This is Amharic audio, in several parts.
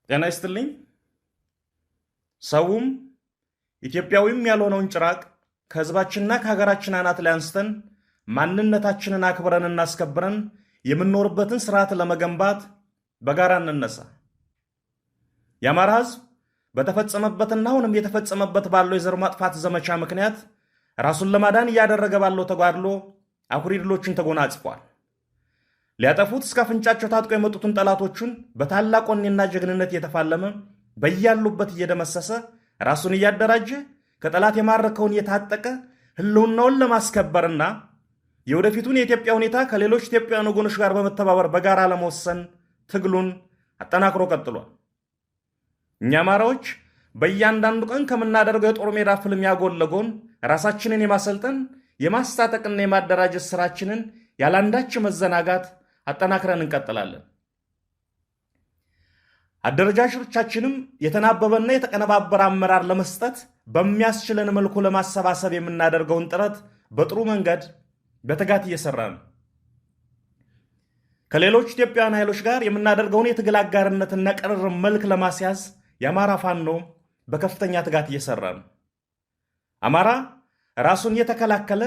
ጤና ይስጥልኝ። ሰውም ኢትዮጵያዊም ያልሆነውን ጭራቅ ከህዝባችንና ከሀገራችን አናት ላይ አንስተን ማንነታችንን አክብረን እናስከብረን የምንኖርበትን ስርዓት ለመገንባት በጋራ እንነሳ። የአማራ ህዝብ በተፈጸመበትና አሁንም የተፈጸመበት ባለው የዘር ማጥፋት ዘመቻ ምክንያት ራሱን ለማዳን እያደረገ ባለው ተጋድሎ አኩሪ ድሎችን ተጎናጽፏል። ሊያጠፉት እስከ አፍንጫቸው ታጥቆ የመጡትን ጠላቶቹን በታላቅ ወኔና ጀግንነት እየተፋለመ በያሉበት እየደመሰሰ ራሱን እያደራጀ ከጠላት የማረከውን እየታጠቀ ህልውናውን ለማስከበርና የወደፊቱን የኢትዮጵያ ሁኔታ ከሌሎች ኢትዮጵያውያን ወገኖች ጋር በመተባበር በጋራ ለመወሰን ትግሉን አጠናክሮ ቀጥሏል። እኛ አማራዎች በእያንዳንዱ ቀን ከምናደርገው የጦር ሜዳ ፍልሚያ ጎን ለጎን ራሳችንን የማሰልጠን የማስታጠቅና የማደራጀት ስራችንን ያላንዳች መዘናጋት አጠናክረን እንቀጥላለን። አደረጃጀቶቻችንም የተናበበና የተቀነባበረ አመራር ለመስጠት በሚያስችለን መልኩ ለማሰባሰብ የምናደርገውን ጥረት በጥሩ መንገድ በትጋት እየሰራን ነው። ከሌሎች ኢትዮጵያውያን ኃይሎች ጋር የምናደርገውን የትግል አጋርነትና ቅርርብ መልክ ለማስያዝ የአማራ ፋኖ በከፍተኛ ትጋት እየሰራ ነው። አማራ ራሱን እየተከላከለ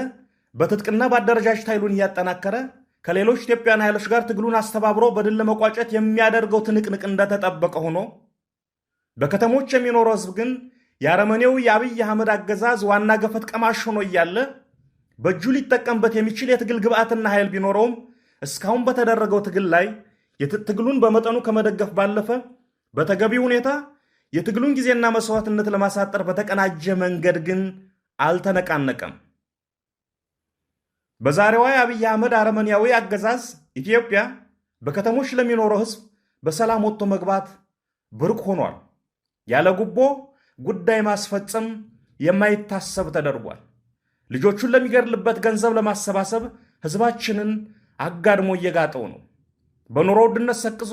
በትጥቅና በአደረጃጀት ኃይሉን እያጠናከረ ከሌሎች ኢትዮጵያውያን ኃይሎች ጋር ትግሉን አስተባብሮ በድል ለመቋጨት የሚያደርገው ትንቅንቅ እንደተጠበቀ ሆኖ በከተሞች የሚኖረው ህዝብ ግን የአረመኔው የአብይ አህመድ አገዛዝ ዋና ገፈት ቀማሽ ሆኖ እያለ በእጁ ሊጠቀምበት የሚችል የትግል ግብዓትና ኃይል ቢኖረውም እስካሁን በተደረገው ትግል ላይ ትግሉን በመጠኑ ከመደገፍ ባለፈ በተገቢ ሁኔታ የትግሉን ጊዜና መስዋዕትነት ለማሳጠር በተቀናጀ መንገድ ግን አልተነቃነቀም። በዛሬዋ የአብይ አህመድ አረመኔያዊ አገዛዝ ኢትዮጵያ በከተሞች ለሚኖረው ህዝብ በሰላም ወጥቶ መግባት ብርቅ ሆኗል። ያለ ጉቦ ጉዳይ ማስፈጸም የማይታሰብ ተደርጓል። ልጆቹን ለሚገድልበት ገንዘብ ለማሰባሰብ ህዝባችንን አጋድሞ እየጋጠው ነው። በኑሮ ውድነት ሰቅዞ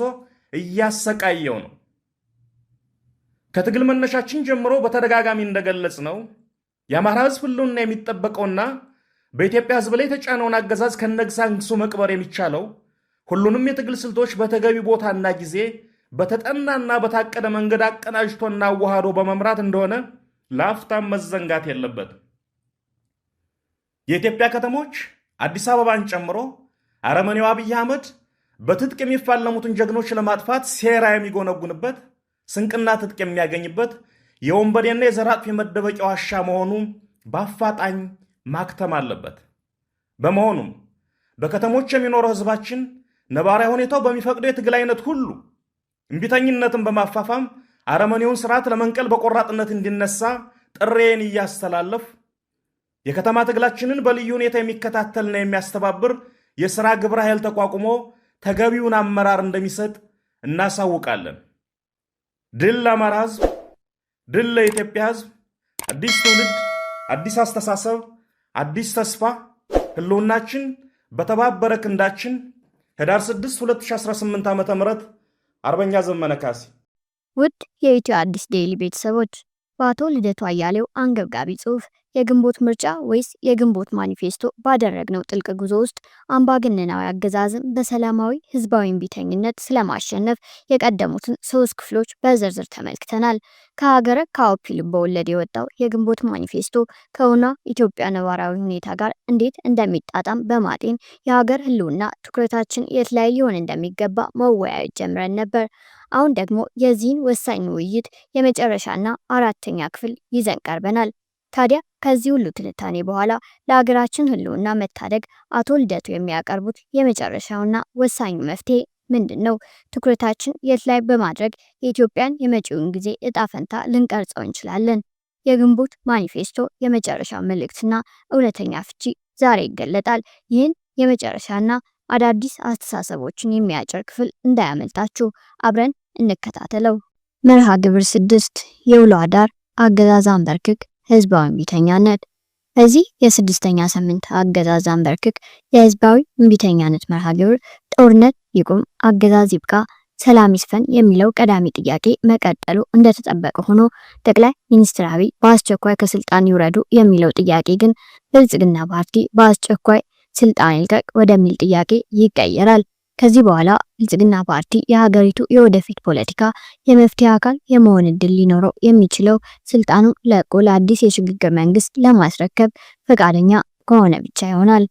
እያሰቃየው ነው። ከትግል መነሻችን ጀምሮ በተደጋጋሚ እንደገለጽ ነው የአማራ ህዝብ ህልውና የሚጠበቀውና በኢትዮጵያ ህዝብ ላይ የተጫነውን አገዛዝ ከነግሳንግሱ መቅበር የሚቻለው ሁሉንም የትግል ስልቶች በተገቢ ቦታና ጊዜ በተጠናና በታቀደ መንገድ አቀናጅቶና አዋህዶ በመምራት እንደሆነ ለአፍታም መዘንጋት የለበትም። የኢትዮጵያ ከተሞች አዲስ አበባን ጨምሮ አረመኔው አብይ አህመድ በትጥቅ የሚፋለሙትን ጀግኖች ለማጥፋት ሴራ የሚጎነጉንበት ስንቅና ትጥቅ የሚያገኝበት የወንበዴና የዘር አጥፊ መደበቂያ ዋሻ መሆኑ በአፋጣኝ ማክተም አለበት። በመሆኑም በከተሞች የሚኖረው ህዝባችን ነባራዊ ሁኔታው በሚፈቅደው የትግል አይነት ሁሉ እምቢተኝነትን በማፋፋም አረመኔውን ስርዓት ለመንቀል በቆራጥነት እንዲነሳ ጥሬን እያስተላለፍ የከተማ ትግላችንን በልዩ ሁኔታ የሚከታተልና የሚያስተባብር የሥራ ግብረ ኃይል ተቋቁሞ ተገቢውን አመራር እንደሚሰጥ እናሳውቃለን። ድል ለአማራ ህዝብ፣ ድል ለኢትዮጵያ ህዝብ። አዲስ ትውልድ፣ አዲስ አስተሳሰብ፣ አዲስ ተስፋ። ህልውናችን በተባበረ ክንዳችን። ህዳር 6 2018 ዓ.ም አርበኛ ዘመነ ካሴ። ውድ የኢትዮ አዲስ ዴይሊ ቤተሰቦች፣ በአቶ ልደቱ አያሌው አንገብጋቢ ጽሑፍ የግንቦት ምርጫ ወይስ የግንቦት ማኒፌስቶ ባደረግነው ጥልቅ ጉዞ ውስጥ አምባገነናዊ አገዛዝን በሰላማዊ ህዝባዊ እምቢተኝነት ስለማሸነፍ የቀደሙትን 3 ክፍሎች በዝርዝር ተመልክተናል። ከሀገረ ከአውፒ ልቦወለድ የወጣው የግንቦት ማኒፌስቶ ከሆነ ኢትዮጵያ ነባራዊ ሁኔታ ጋር እንዴት እንደሚጣጣም በማጤን የሀገር ህልውና ትኩረታችን የት ላይ ሊሆን እንደሚገባ መወያየት ጀምረን ነበር። አሁን ደግሞ የዚህን ወሳኝ ውይይት የመጨረሻና 4ኛ ክፍል ይዘን ቀርበናል። ታዲያ ከዚህ ሁሉ ትንታኔ በኋላ ለሀገራችን ህልውና መታደግ አቶ ልደቱ የሚያቀርቡት የመጨረሻውና ወሳኙ መፍትሄ ምንድን ነው? ትኩረታችን የት ላይ በማድረግ የኢትዮጵያን የመጪውን ጊዜ እጣ ፈንታ ልንቀርጸው እንችላለን? የግንቦት ማኒፌስቶ የመጨረሻ መልእክትና እውነተኛ ፍቺ ዛሬ ይገለጣል። ይህን የመጨረሻና አዳዲስ አስተሳሰቦችን የሚያጭር ክፍል እንዳያመልጣችሁ አብረን እንከታተለው። መርሃ ግብር 6 የውሎ አዳር አገዛዝ አንበርክክ ህዝባዊ እምቢተኛነት። በዚህ የ6ኛ ሳምንት አገዛዝ አንበርክክ የህዝባዊ እምቢተኛነት መርሃ ግብር ጦርነት ይቁም፣ አገዛዝ ይብቃ፣ ሰላም ይስፈን የሚለው ቀዳሚ ጥያቄ መቀጠሉ እንደተጠበቀ ሆኖ ጠቅላይ ሚኒስትር አብይ በአስቸኳይ ከስልጣን ይውረዱ የሚለው ጥያቄ ግን ብልጽግና ፓርቲ በአስቸኳይ ስልጣን ይልቀቅ ወደሚል ጥያቄ ይቀየራል። ከዚህ በኋላ ብልጽግና ፓርቲ የሀገሪቱ የወደፊት ፖለቲካ የመፍትሄ አካል የመሆን እድል ሊኖረው የሚችለው ስልጣኑን ለቆ ለአዲስ የሽግግር መንግስት ለማስረከብ ፈቃደኛ ከሆነ ብቻ ይሆናል።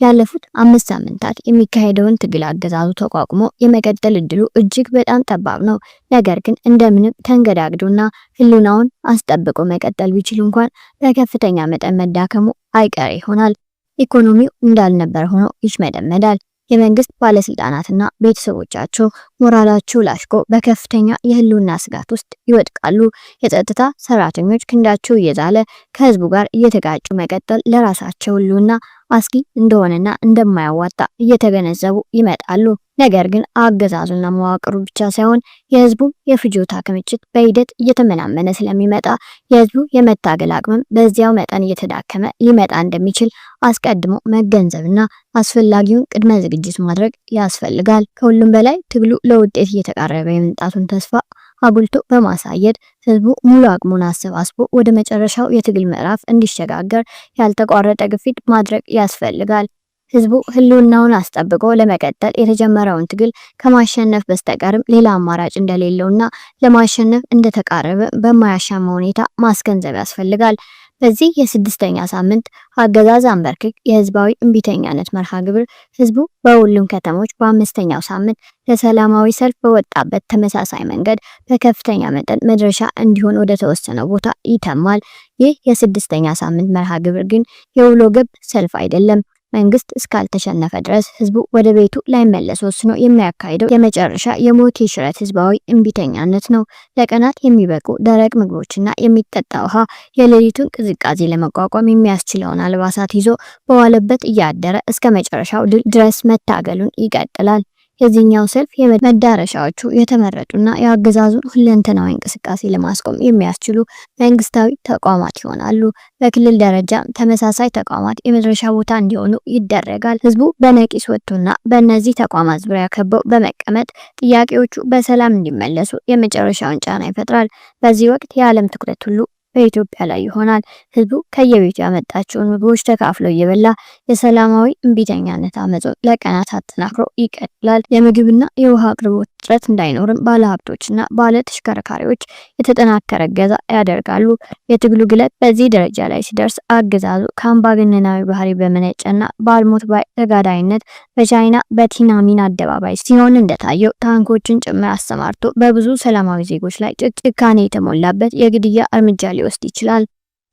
ያለፉት 5 ሳምንታት የሚካሄደውን ትግል አገዛዙ ተቋቁሞ የመቀጠል እድሉ እጅግ በጣም ጠባብ ነው። ነገር ግን እንደምንም ተንገዳግዶና ህልውናውን አስጠብቆ መቀጠል ቢችል እንኳን በከፍተኛ መጠን መዳከሙ አይቀሬ ይሆናል። ኢኮኖሚው እንዳልነበር ሆኖ ይሽመደመዳል። የመንግስት ባለስልጣናትና ቤተሰቦቻቸው ሞራላቸው ላሽቆ በከፍተኛ የህልውና ስጋት ውስጥ ይወድቃሉ። የጸጥታ ሰራተኞች ክንዳቸው እየዛለ ከህዝቡ ጋር እየተጋጩ መቀጠል ለራሳቸው ህልውና አስጊ እንደሆነና እንደማያዋጣ እየተገነዘቡ ይመጣሉ። ነገር ግን አገዛዙና መዋቅሩ ብቻ ሳይሆን የህዝቡ የፍጆታ ክምችት በሂደት እየተመናመነ ስለሚመጣ የህዝቡ የመታገል አቅምም በዚያው መጠን እየተዳከመ ሊመጣ እንደሚችል አስቀድሞ መገንዘብና አስፈላጊውን ቅድመ ዝግጅት ማድረግ ያስፈልጋል። ከሁሉም በላይ ትግሉ ለውጤት እየተቃረበ የመምጣቱን ተስፋ አጉልቶ በማሳየት ህዝቡ ሙሉ አቅሙን አሰባስቦ ወደ መጨረሻው የትግል ምዕራፍ እንዲሸጋገር ያልተቋረጠ ግፊት ማድረግ ያስፈልጋል። ህዝቡ ህልውናውን አስጠብቆ ለመቀጠል የተጀመረውን ትግል ከማሸነፍ በስተቀርም ሌላ አማራጭ እንደሌለውና ለማሸነፍ እንደተቃረበ በማያሻማ ሁኔታ ማስገንዘብ ያስፈልጋል። በዚህ የስድስተኛ ሳምንት አገዛዝ አንበርክክ የህዝባዊ እምቢተኛነት መርሃ ግብር ህዝቡ በሁሉም ከተሞች በአምስተኛው ሳምንት ለሰላማዊ ሰልፍ በወጣበት ተመሳሳይ መንገድ በከፍተኛ መጠን መድረሻ እንዲሆን ወደ ተወሰነው ቦታ ይተማል። ይህ የስድስተኛ ሳምንት መርሃ ግብር ግን የውሎ ገብ ሰልፍ አይደለም። መንግስት እስካልተሸነፈ ድረስ ህዝቡ ወደ ቤቱ ላይመለስ ወስኖ የሚያካሂደው የመጨረሻ የሞት የሽረት ህዝባዊ እምቢተኛነት ነው። ለቀናት የሚበቁ ደረቅ ምግቦችና የሚጠጣ ውሃ የሌሊቱን ቅዝቃዜ ለመቋቋም የሚያስችለውን አልባሳት ይዞ በዋለበት እያደረ እስከ መጨረሻው ድል ድረስ መታገሉን ይቀጥላል። የዚህኛው ሰልፍ መዳረሻዎቹ የተመረጡና የአገዛዙን ሁለንተናዊ እንቅስቃሴ ለማስቆም የሚያስችሉ መንግስታዊ ተቋማት ይሆናሉ። በክልል ደረጃ ተመሳሳይ ተቋማት የመድረሻ ቦታ እንዲሆኑ ይደረጋል። ህዝቡ በነቂስ ወጥቶና በእነዚህ ተቋማት ዙሪያ ከበው በመቀመጥ ጥያቄዎቹ በሰላም እንዲመለሱ የመጨረሻውን ጫና ይፈጥራል። በዚህ ወቅት የዓለም ትኩረት ሁሉ በኢትዮጵያ ላይ ይሆናል። ህዝቡ ከየቤቱ ያመጣቸውን ምግቦች ተካፍሎ እየበላ የሰላማዊ እምቢተኛነት አመጾ ለቀናት አጠናክሮ ይቀጥላል። የምግብና የውሃ አቅርቦት እጥረት እንዳይኖርም ባለሀብቶችና ባለ ተሽከርካሪዎች የተጠናከረ እገዛ ያደርጋሉ። የትግሉ ግለት በዚህ ደረጃ ላይ ሲደርስ አገዛዙ ከአምባገነናዊ ባህሪ በመነጨና በአልሞት ባይ ተጋዳይነት በቻይና በቲናሚን አደባባይ ሲሆን እንደታየው ታንኮችን ጭምር አሰማርቶ በብዙ ሰላማዊ ዜጎች ላይ ጭካኔ የተሞላበት የግድያ እርምጃ ሊወስድ ይችላል።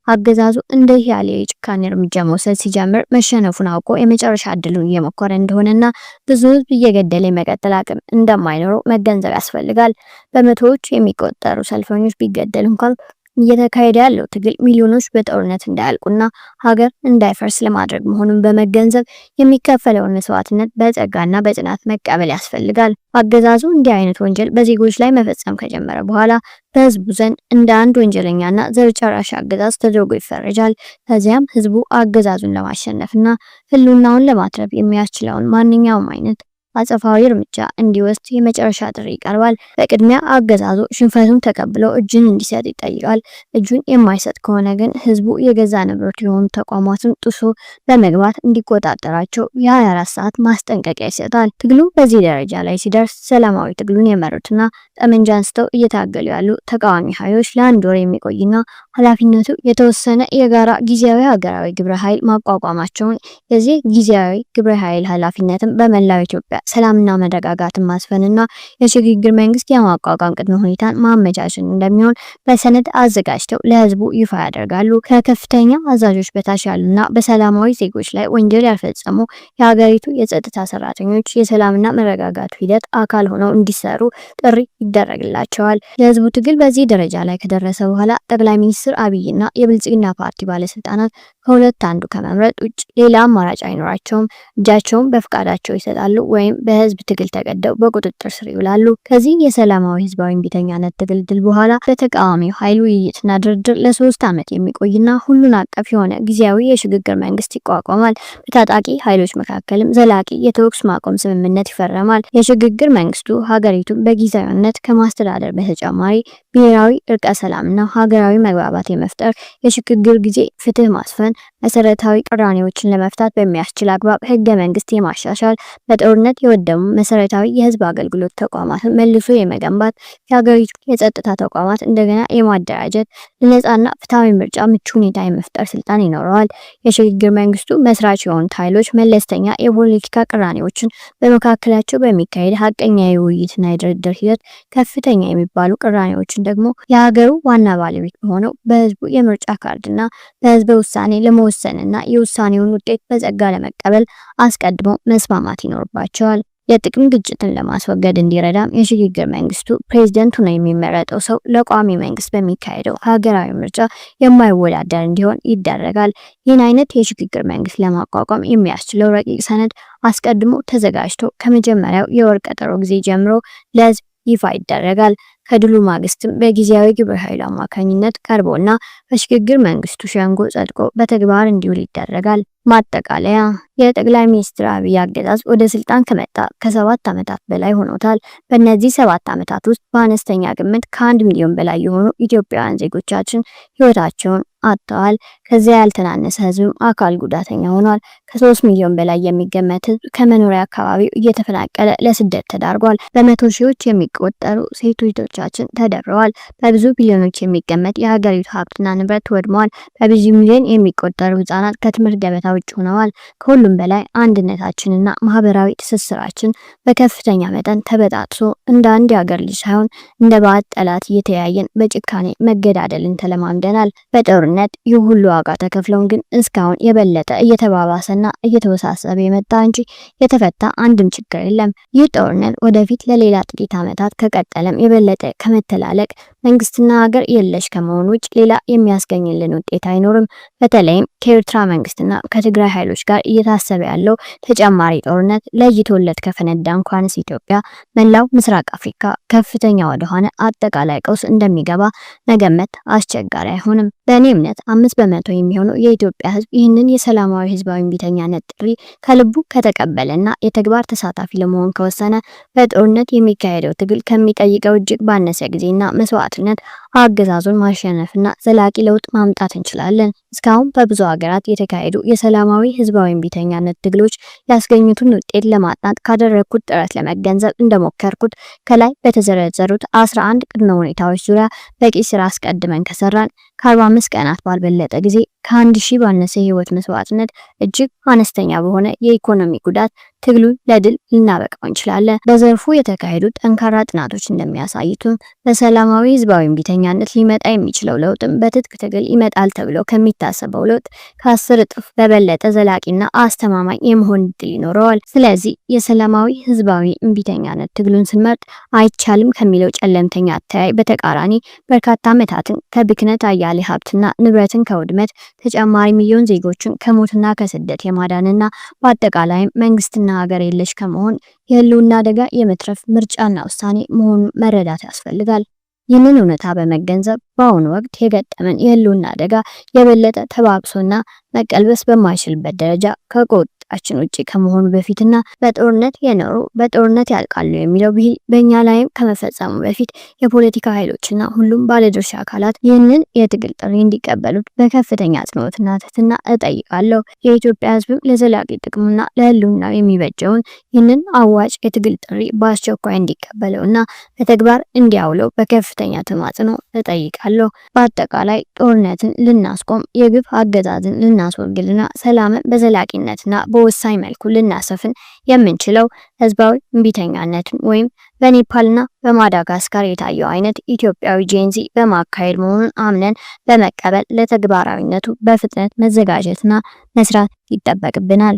አገዛዙ እንዲህ ያለ የጭካኔ እርምጃ መውሰድ ሲጀምር መሸነፉን አውቆ የመጨረሻ እድሉን እየሞከረ እንደሆነና ብዙ ህዝብ እየገደለ የመቀጠል አቅም እንደማይኖረው መገንዘብ ያስፈልጋል። በመቶዎች የሚቆጠሩ ሰልፈኞች ቢገደል እንኳን እየተካሄደ ያለው ትግል ሚሊዮኖች በጦርነት እንዳያልቁና ሀገር እንዳይፈርስ ለማድረግ መሆኑን በመገንዘብ የሚከፈለውን መስዋዕትነት በጸጋና በጽናት መቀበል ያስፈልጋል። አገዛዙ እንዲህ አይነት ወንጀል በዜጎች ላይ መፈጸም ከጀመረ በኋላ በህዝቡ ዘንድ እንደ አንድ ወንጀለኛና ዘር ጨራሽ አገዛዝ ተደርጎ ይፈረጃል። ከዚያም ህዝቡ አገዛዙን ለማሸነፍና ህልውናውን ለማትረፍ የሚያስችለውን ማንኛውም አይነት አጸፋዊ እርምጃ እንዲወስድ የመጨረሻ ጥሪ ይቀርባል። በቅድሚያ አገዛዙ ሽንፈቱን ተቀብሎ እጁን እንዲሰጥ ይጠይቃል። እጁን የማይሰጥ ከሆነ ግን ህዝቡ የገዛ ንብረት የሆኑ ተቋማትን ጥሶ በመግባት እንዲቆጣጠራቸው የ24 ሰዓት ማስጠንቀቂያ ይሰጣል። ትግሉ በዚህ ደረጃ ላይ ሲደርስ ሰላማዊ ትግሉን የመሩትና ጠመንጃ አንስተው እየታገሉ ያሉ ተቃዋሚ ኃይሎች ለአንድ ወር የሚቆይና ኃላፊነቱ የተወሰነ የጋራ ጊዜያዊ ሀገራዊ ግብረ ኃይል ማቋቋማቸውን የዚህ ጊዜያዊ ግብረ ኃይል ኃላፊነትም በመላው ኢትዮጵያ ሰላምና መረጋጋትን ማስፈንና የሽግግር መንግስት የማቋቋም ቅድመ ሁኔታን ማመቻቸት እንደሚሆን በሰነድ አዘጋጅተው ለህዝቡ ይፋ ያደርጋሉ። ከከፍተኛ አዛዦች በታች ያሉና በሰላማዊ ዜጎች ላይ ወንጀል ያልፈጸሙ የሀገሪቱ የጸጥታ ሰራተኞች የሰላምና መረጋጋቱ ሂደት አካል ሆነው እንዲሰሩ ጥሪ ይደረግላቸዋል። የህዝቡ ትግል በዚህ ደረጃ ላይ ከደረሰ በኋላ ጠቅላይ ሚኒስትር አብይና የብልጽግና ፓርቲ ባለስልጣናት ከሁለት አንዱ ከመምረጥ ውጭ ሌላ አማራጭ አይኖራቸውም። እጃቸውን በፍቃዳቸው ይሰጣሉ ወይም በህዝብ ትግል ተገደው በቁጥጥር ስር ይውላሉ። ከዚህ የሰላማዊ ህዝባዊ እምቢተኛነት ትግል ድል በኋላ በተቃዋሚው ኃይል ውይይትና ድርድር ለ3 ዓመት የሚቆይና ሁሉን አቀፍ የሆነ ጊዜያዊ የሽግግር መንግስት ይቋቋማል። በታጣቂ ኃይሎች መካከልም ዘላቂ የተኩስ ማቆም ስምምነት ይፈረማል። የሽግግር መንግስቱ ሀገሪቱን በጊዜያዊነት ከማስተዳደር በተጨማሪ ብሔራዊ እርቀ ሰላምና ሀገራዊ መግባባት መግባባት የመፍጠር፣ የሽግግር ጊዜ ፍትህ ማስፈን፣ መሰረታዊ ቅራኔዎችን ለመፍታት በሚያስችል አግባብ ህገ መንግስት የማሻሻል፣ በጦርነት የወደሙ መሰረታዊ የህዝብ አገልግሎት ተቋማትን መልሶ የመገንባት፣ የሀገሪቱ የጸጥታ ተቋማት እንደገና የማደራጀት፣ ለነጻና ፍትሃዊ ምርጫ ምቹ ሁኔታ የመፍጠር ስልጣን ይኖረዋል። የሽግግር መንግስቱ መስራች የሆኑት ኃይሎች መለስተኛ የፖለቲካ ቅራኔዎችን በመካከላቸው በሚካሄድ ሀቀኛ የውይይትና የድርድር ሂደት፣ ከፍተኛ የሚባሉ ቅራኔዎችን ደግሞ የሀገሩ ዋና ባለቤት በሆነው በህዝቡ የምርጫ ካርድና በህዝበ ውሳኔ ለመወሰንና የውሳኔውን ውጤት በጸጋ ለመቀበል አስቀድሞ መስማማት ይኖርባቸዋል። የጥቅም ግጭትን ለማስወገድ እንዲረዳም የሽግግር መንግስቱ ፕሬዝዳንት ሆኖ የሚመረጠው ሰው ለቋሚ መንግስት በሚካሄደው ሀገራዊ ምርጫ የማይወዳደር እንዲሆን ይደረጋል። ይህን አይነት የሽግግር መንግስት ለማቋቋም የሚያስችለው ረቂቅ ሰነድ አስቀድሞ ተዘጋጅቶ ከመጀመሪያው የወር ቀጠሮ ጊዜ ጀምሮ ለህዝብ ይፋ ይደረጋል። ከድሉ ማግስትም በጊዜያዊ ግብረ ኃይል አማካኝነት ቀርቦና በሽግግር መንግስቱ ሸንጎ ጸድቆ በተግባር እንዲውል ይደረጋል። ማጠቃለያ፣ የጠቅላይ ሚኒስትር አብይ አገዛዝ ወደ ስልጣን ከመጣ ከ7 ዓመታት በላይ ሆኖታል። በእነዚህ 7 ዓመታት ውስጥ በአነስተኛ ግምት ከ1 ሚሊዮን በላይ የሆኑ ኢትዮጵያውያን ዜጎቻችን ህይወታቸውን አጥተዋል። ከዚያ ያልተናነሰ ህዝብም አካል ጉዳተኛ ሆኗል። ከ3 ሚሊዮን በላይ የሚገመት ህዝብ ከመኖሪያ አካባቢው እየተፈናቀለ ለስደት ተዳርጓል። በመቶ ሺዎች የሚቆጠሩ ሴቶቻችን ተደፍረዋል። በብዙ ቢሊዮኖች የሚገመት የሀገሪቱ ሀብትና ንብረት ወድመዋል። በብዙ ሚሊዮን የሚቆጠሩ ህጻናት ከትምህርት ገበታ ውጭ ሆነዋል። ከሁሉም በላይ አንድነታችንና ማህበራዊ ትስስራችን በከፍተኛ መጠን ተበጣጥሶ እንደ አንድ የሀገር ልጅ ሳይሆን እንደ ባዕድ ጠላት እየተያየን በጭካኔ መገዳደልን ተለማምደናል። በጦርነት ይህ ሁሉ ዋጋ ተከፍለውን ግን እስካሁን የበለጠ እየተባባሰና እየተወሳሰበ የመጣ እንጂ የተፈታ አንድም ችግር የለም። ይህ ጦርነት ወደፊት ለሌላ ጥቂት ዓመታት ከቀጠለም የበለጠ ከመተላለቅ መንግስትና ሀገር የለሽ ከመሆን ውጭ ሌላ የሚያስገኝልን ውጤት አይኖርም። በተለይም ከኤርትራ መንግስትና ከትግራይ ኃይሎች ጋር እየታሰበ ያለው ተጨማሪ ጦርነት ለይቶለት ከፈነዳ እንኳንስ ኢትዮጵያ መላው ምስራቅ አፍሪካ ከፍተኛ ወደሆነ አጠቃላይ ቀውስ እንደሚገባ መገመት አስቸጋሪ አይሆንም። በእኔ እምነት 5% የሚሆነው የኢትዮጵያ ህዝብ ይህንን የሰላማዊ ህዝባዊ እምቢተኛነት ጥሪ ከልቡ ከተቀበለና የተግባር ተሳታፊ ለመሆን ከወሰነ በጦርነት የሚካሄደው ትግል ከሚጠይቀው እጅግ ባነሰ ጊዜና መስዋዕትነት አገዛዙን ማሸነፍና ዘላቂ ለውጥ ማምጣት እንችላለን። እስካሁን በብዙ ሀገራት የተካሄዱ የሰላማዊ ህዝባዊ እምቢተኛነት ትግሎች ያስገኙትን ውጤት ለማጥናት ካደረግኩት ጥረት ለመገንዘብ እንደሞከርኩት ከላይ በተዘረዘሩት 11 ቅድመ ሁኔታዎች ዙሪያ በቂ ስራ አስቀድመን ከሰራን ከ45 ቀናት ባልበለጠ ጊዜ ከ1000 ባነሰ የህይወት መስዋዕትነት እጅግ አነስተኛ በሆነ የኢኮኖሚ ጉዳት ትግሉን ለድል ልናበቃው እንችላለን። በዘርፉ የተካሄዱ ጠንካራ ጥናቶች እንደሚያሳዩትም በሰላማዊ ህዝባዊ እምቢተኛነት ሊመጣ የሚችለው ለውጥም በትጥቅ ትግል ይመጣል ተብሎ ከሚታሰበው ለውጥ ከ10 እጥፍ በበለጠ ዘላቂና አስተማማኝ የመሆን እድል ይኖረዋል። ስለዚህ የሰላማዊ ህዝባዊ እምቢተኛነት ትግሉን ስንመርጥ አይቻልም ከሚለው ጨለምተኛ አተያይ በተቃራኒ በርካታ ዓመታትን ከብክነት አያሌ ሀብትና ንብረትን ከውድመት ተጨማሪ ሚሊዮን ዜጎችን ከሞትና ከስደት የማዳንና በአጠቃላይም መንግስትና ሀገር የለሽ ከመሆን የህልውና አደጋ የመትረፍ ምርጫና ውሳኔ መሆኑን መረዳት ያስፈልጋል። ይህንን እውነታ በመገንዘብ በአሁኑ ወቅት የገጠመን የህልውና አደጋ የበለጠ ተባብሶና መቀልበስ በማይችልበት ደረጃ ከቁጥጥራችን ውጪ ከመሆኑ በፊትና በጦርነት የኖሩ በጦርነት ያልቃሉ የሚለው ብሂል በእኛ ላይም ከመፈጸሙ በፊት የፖለቲካ ኃይሎችና ሁሉም ባለድርሻ አካላት ይህንን የትግል ጥሪ እንዲቀበሉት በከፍተኛ አጽንኦትና ትህትና እጠይቃለሁ። የኢትዮጵያ ህዝብም ለዘላቂ ጥቅሙና ለህልውናው የሚበጀውን ይህንን አዋጭ የትግል ጥሪ በአስቸኳይ እንዲቀበለውና በተግባር እንዲያውለው በከፍተኛ ተማጽኖ እጠይቃለሁ። በአጠቃላይ ጦርነትን ልናስቆም፣ የግፍ አገዛዝን ልናስወግድና ሰላምን በዘላቂነትና በወሳኝ መልኩ ልናሰፍን የምንችለው ህዝባዊ እምቢተኛነትን ወይም በኔፓልና በማዳጋስካር የታየው አይነት ኢትዮጵያዊ ጄንዚ በማካሄድ መሆኑን አምነን በመቀበል ለተግባራዊነቱ በፍጥነት መዘጋጀትና መስራት ይጠበቅብናል።